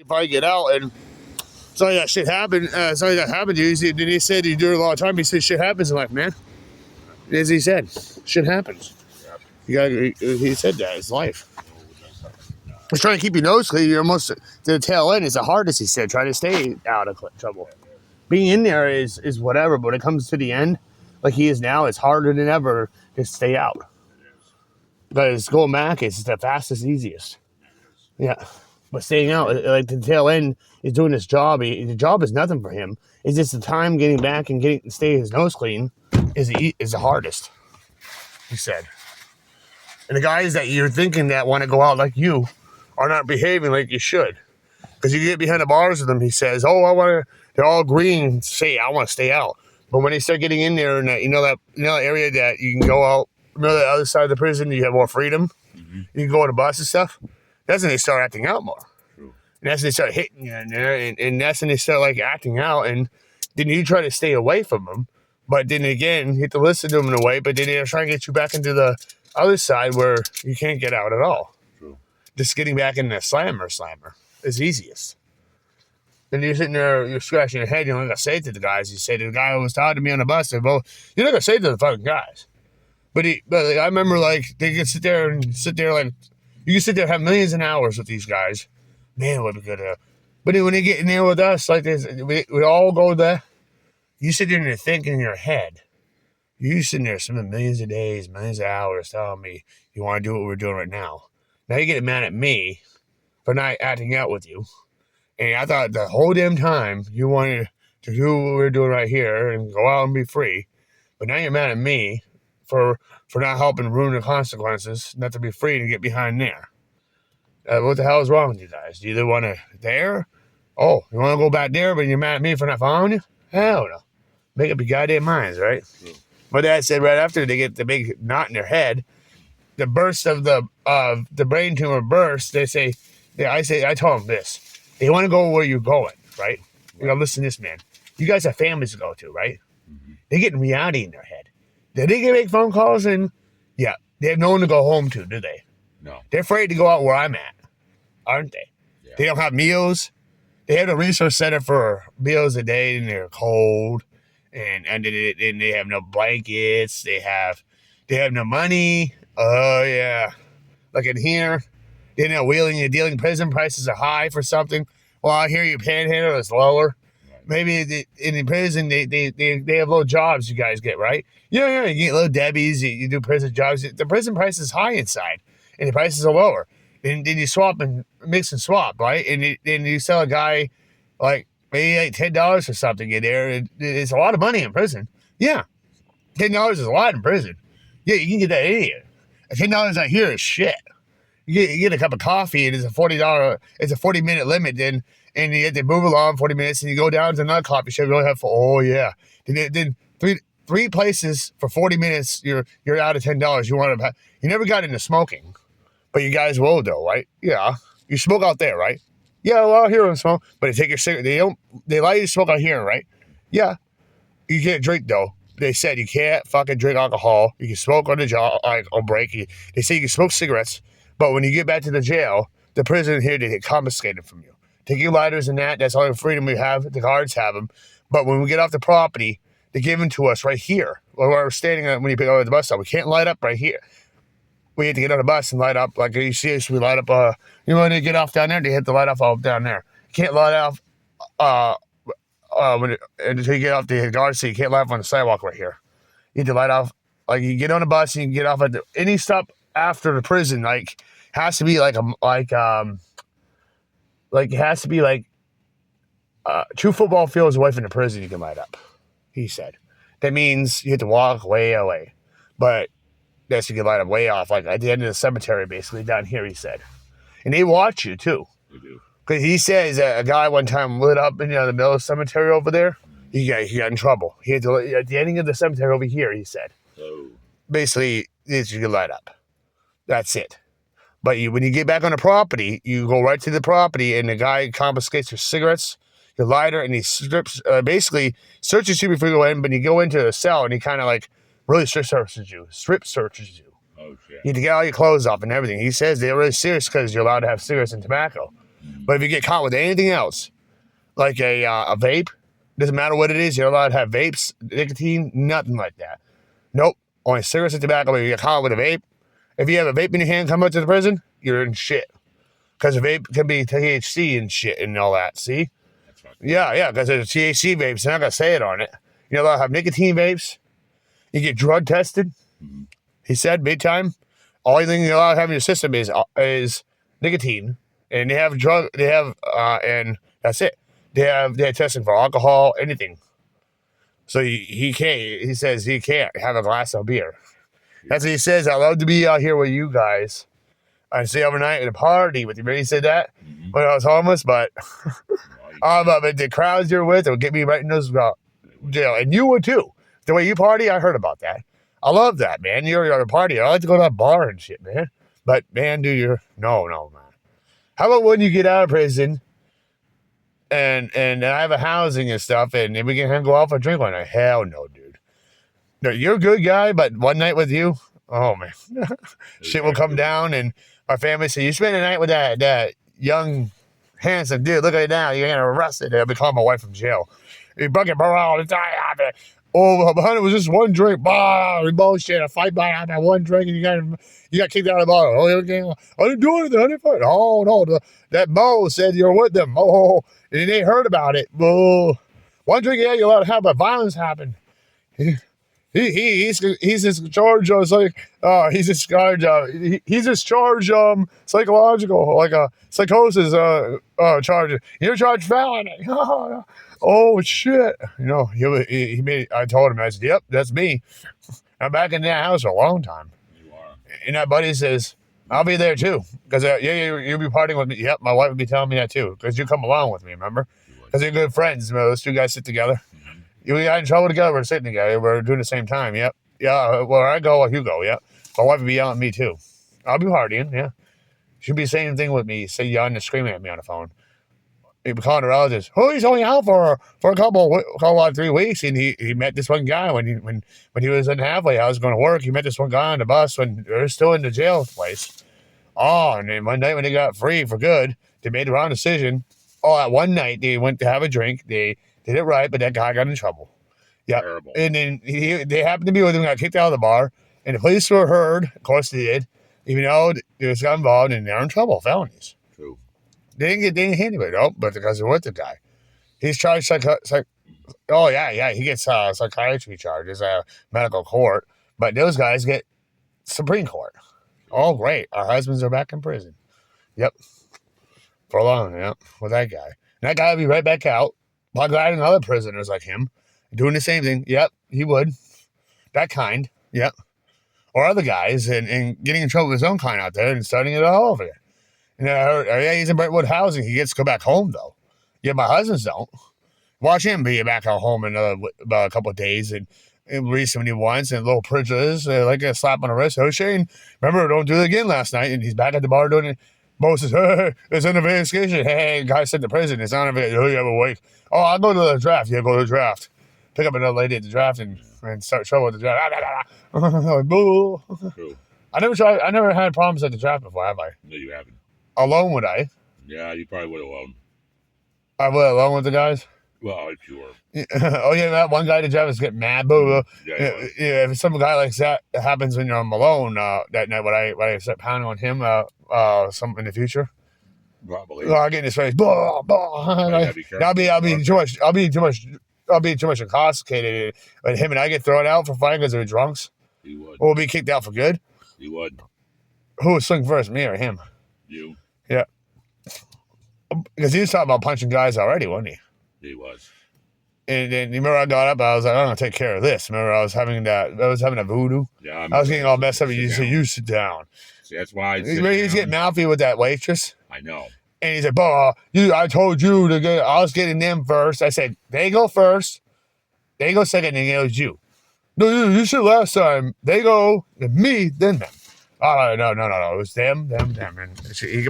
if I get out and something that shit happened, something that happened to you, then he said you do it a lot of time. He said shit happens in life, man. As he said, shit happens. He said that it's life. He's trying to keep your nose clean. You're almost to the tail end. It's the hardest, he said. Try to stay out of trouble. Being in there is whatever, but when it comes to the end, like he is now, it's harder than ever to stay out. Because going back is the fastest, easiest. Yeah. But staying out, like the tail end, is doing his job. The job is nothing for him. It's just the time getting back and staying his nose clean is the hardest, he said. And the guys that you're thinking that want to go out like you are not behaving like you should. Because you get behind the bars with them, he says, they're all agreeing and say, I want to stay out. But when they start getting in there and that, that area that you can go out, the other side of the prison, you have more freedom. Mm-hmm. You can go on the bus and stuff. That's when they start acting out more. True. And that's when they start hitting you in there. And that's when they start like acting out. And then you try to stay away from them. But then again, you have to listen to them in a way. But then they're trying to get you back into the other side where you can't get out at all. True. Just getting back in the slammer is easiest. And you're sitting there, you're scratching your head. You're not going to say it to the guys. You say to the guy who was talking to me on the bus, you're not going to say it to the fucking guys. But I remember like they could sit there like, you can sit there and have millions of hours with these guys. Man, what a good. But when they get in there with us, like this, we all go there. You sit there and you're thinking in your head. You sitting there spending millions of days, millions of hours telling me you want to do what we're doing right now. Now you get mad at me for not acting out with you. And I thought the whole damn time you wanted to do what we're doing right here and go out and be free. But now you're mad at me for not helping ruin the consequences, not to be free to get behind there. What the hell is wrong with you guys? Do you either want to there? Oh, you want to go back there, but you're mad at me for not following you? Hell no. Make up your goddamn minds, right? Yeah. My dad said right after they get the big knot in their head, the burst of the brain tumor burst, they say, I told them this. They want to go where you're going, right? You know, listen to this, man. You guys have families to go to, right? Mm-hmm. They get reality in their head. They can make phone calls and, yeah, they have no one to go home to, do they? No. They're afraid to go out where I'm at, aren't they? Yeah. They don't have meals. They have a resource center for meals a day, and they're cold, and they have no blankets. They have no money. Oh, yeah. Like in here, they're not wheeling and dealing. Prison prices are high for something. Well, I hear you panhandle is lower. Maybe in the prison, they have low jobs you guys get, right? Yeah, you get little Debbies, you do prison jobs. The prison price is high inside, and the prices are lower. Then you swap and mix and swap, right? And then you sell a guy like maybe like $10 for something in there. It's a lot of money in prison. Yeah, $10 is a lot in prison. Yeah, you can get that anywhere. $10 out here is shit. You get a cup of coffee, and it's a $40-minute limit. Then and you have to move along 40 minutes, and you go down to another coffee shop. You only have then three places for 40 minutes. You're out of $10. You never got into smoking, but you guys will though, right? Yeah, you smoke out there, right? Yeah, well, out here we smoke, but they take your cigarette. They allow you to smoke out here, right? Yeah, you can't drink though. They said you can't fucking drink alcohol. You can smoke on the job, like on break. They say you can smoke cigarettes, but when you get back to the jail, the prison here, they get confiscated from you. Take your lighters and that's all the freedom we have. The guards have them. But when we get off the property, they give them to us right here. Where we're standing when you pick up at the bus stop. We can't light up right here. We have to get on the bus and light up. Like you see us, we light up. When they get off down there, they hit the light off all down there. You can't light off until you get off the guard seat. You can't light off on the sidewalk right here. You need to light off. Like you get on the bus and you can get off at any stop after the prison. Like has to be it has to be like 2 football fields away from the prison you can light up, he said. That means you have to walk way away. But that's you can light up way off, like at the end of the cemetery, basically, down here, he said. And they watch you, too. They do. Because he says that a guy one time lit up in the middle of the cemetery over there. He got in trouble. He had to, at the ending of the cemetery over here, he said. Oh. Basically, you can light up. That's it. But when you get back on the property, you go right to the property, and the guy confiscates your cigarettes, your lighter, and he basically searches you before you go in. But you go into a cell, and he kind of like really strip searches you. Oh, shit. You need to get all your clothes off and everything. He says they're really serious because you're allowed to have cigarettes and tobacco. But if you get caught with anything else, like a vape, doesn't matter what it is, you're allowed to have vapes, nicotine, nothing like that. Nope. Only cigarettes and tobacco. If you get caught with a vape, if you have a vape in your hand, come out to the prison, you're in shit. Because a vape can be THC and shit and all that. See? That's right. Yeah, because there's THC vapes. They're not going to say it on it. You're allowed to have nicotine vapes. You get drug tested. Mm-hmm. He said, big time. Only thing you're allowed to have in your system is nicotine. And they have and that's it. They're testing for alcohol, anything. So he can't. He says he can't have a glass of beer. That's what he says. I'd love to be out here with you guys. I'd stay overnight at a party with you. Remember he said that when I was homeless, but but the crowds you're with will get me right in those jail, and you would too. The way you party, I heard about that. I love that, man. You're at a party. I like to go to that bar and shit, man. But man, no, man. How about when you get out of prison? And I have a housing and stuff, and we can go out for a drink one night. Hell no, dude. No, you're a good guy, but one night with you, oh man, shit will come down. And my family say, you spend a night with that young, handsome dude. Look at it now. You're getting arrested. They'll be calling my wife from jail. You bucket all the time. Oh, behind it was just one drink. Bah, bullshit. A fight by one drink, and you got kicked out of the bar. Oh, okay. I didn't do anything. I didn't fight. Oh no, that Bo said you're with them. Oh, and they heard about it. Oh, one drink, yeah, you're allowed to have, but violence happened. He's in charge of he's in charge psychological, like a psychosis charge. You're charged felony. Oh shit! He made. I told him, I said, "Yep, that's me. I'm back in that house for a long time." You are. And that buddy says, "I'll be there too, because you'll be partying with me." Yep, my wife would be telling me that too, because you come along with me. Remember? Because you're good friends. Those two guys sit together. Mm-hmm. We got in trouble together. We're sitting together. We're doing the same time. Yep. Yeah. Where I go, you go. Yep. My wife would be yelling at me too. I'll be partying. Yeah. She'd be saying the same thing with me, yelling and screaming at me on the phone. He'd be calling her relatives. Oh, he's only out for a couple 3 weeks, and he met this one guy when he was in halfway house going to work. He met this one guy on the bus when they were still in the jail place. Oh, and then one night when they got free for good, they made the wrong decision. Oh, that one night they went to have a drink. They did it right, but that guy got in trouble. Yeah, and then they happened to be with him, got kicked out of the bar, and the police were heard. Of course they did, even though they was got involved, and they're in trouble, felonies. True. They didn't hit anybody, no, but because they're with the guy. He's charged he gets psychiatry charges, medical court, but those guys get Supreme Court. Oh, great. Our husbands are back in prison. Yep. For long, yep, with that guy. And that guy will be right back out. I'll glad other prisoners like him doing the same thing. Yep, he would. That kind. Yep. Or other guys and getting in trouble with his own kind out there and starting it all over again. And he's in Brentwood housing. He gets to go back home, though. Yeah, my husbands don't. Watch him be back at home in about a couple of days and release him when he wants, and little prejudice, like a slap on the wrist. Oh, Shane, remember, don't do it again last night. And he's back at the bar doing it. Bo says, hey, it's an investigation. Hey, guy sent to prison. It's not an investigation. Oh, you have a wait. Oh, I'll go to the draft. Yeah, go to the draft. Pick up another lady at the draft and start trouble with the draft. Boo. True. I never had problems at the draft before, have I? No, you haven't. Alone, would I? Yeah, you probably would have won. I would alone with the guys? Well, if you were. Oh, yeah, that one guy at the draft was getting mad. Boo. Yeah, if some guy like that happens when you're alone that night, would I start pounding on him some in the future? Probably. I'll get in his face. Blah, blah. I'll be too much intoxicated. And him and I get thrown out for fighting because they're drunks. He would. Or we'll be kicked out for good. He would. Who would swing first, me or him? You. Yeah. Because he was talking about punching guys already, wasn't he? He was. And then remember I got up, I was like, I'm gonna take care of this. Remember I was having a voodoo. Yeah. I was getting all messed up. You said, you sit down. See, that's why he was getting mouthy with that waitress. I know. And he said, "Bah, I told you to get. I was getting them first." I said, "They go first. They go second, and it was you." No, you said last time. They go, me, then them. Oh, no. It was them. And he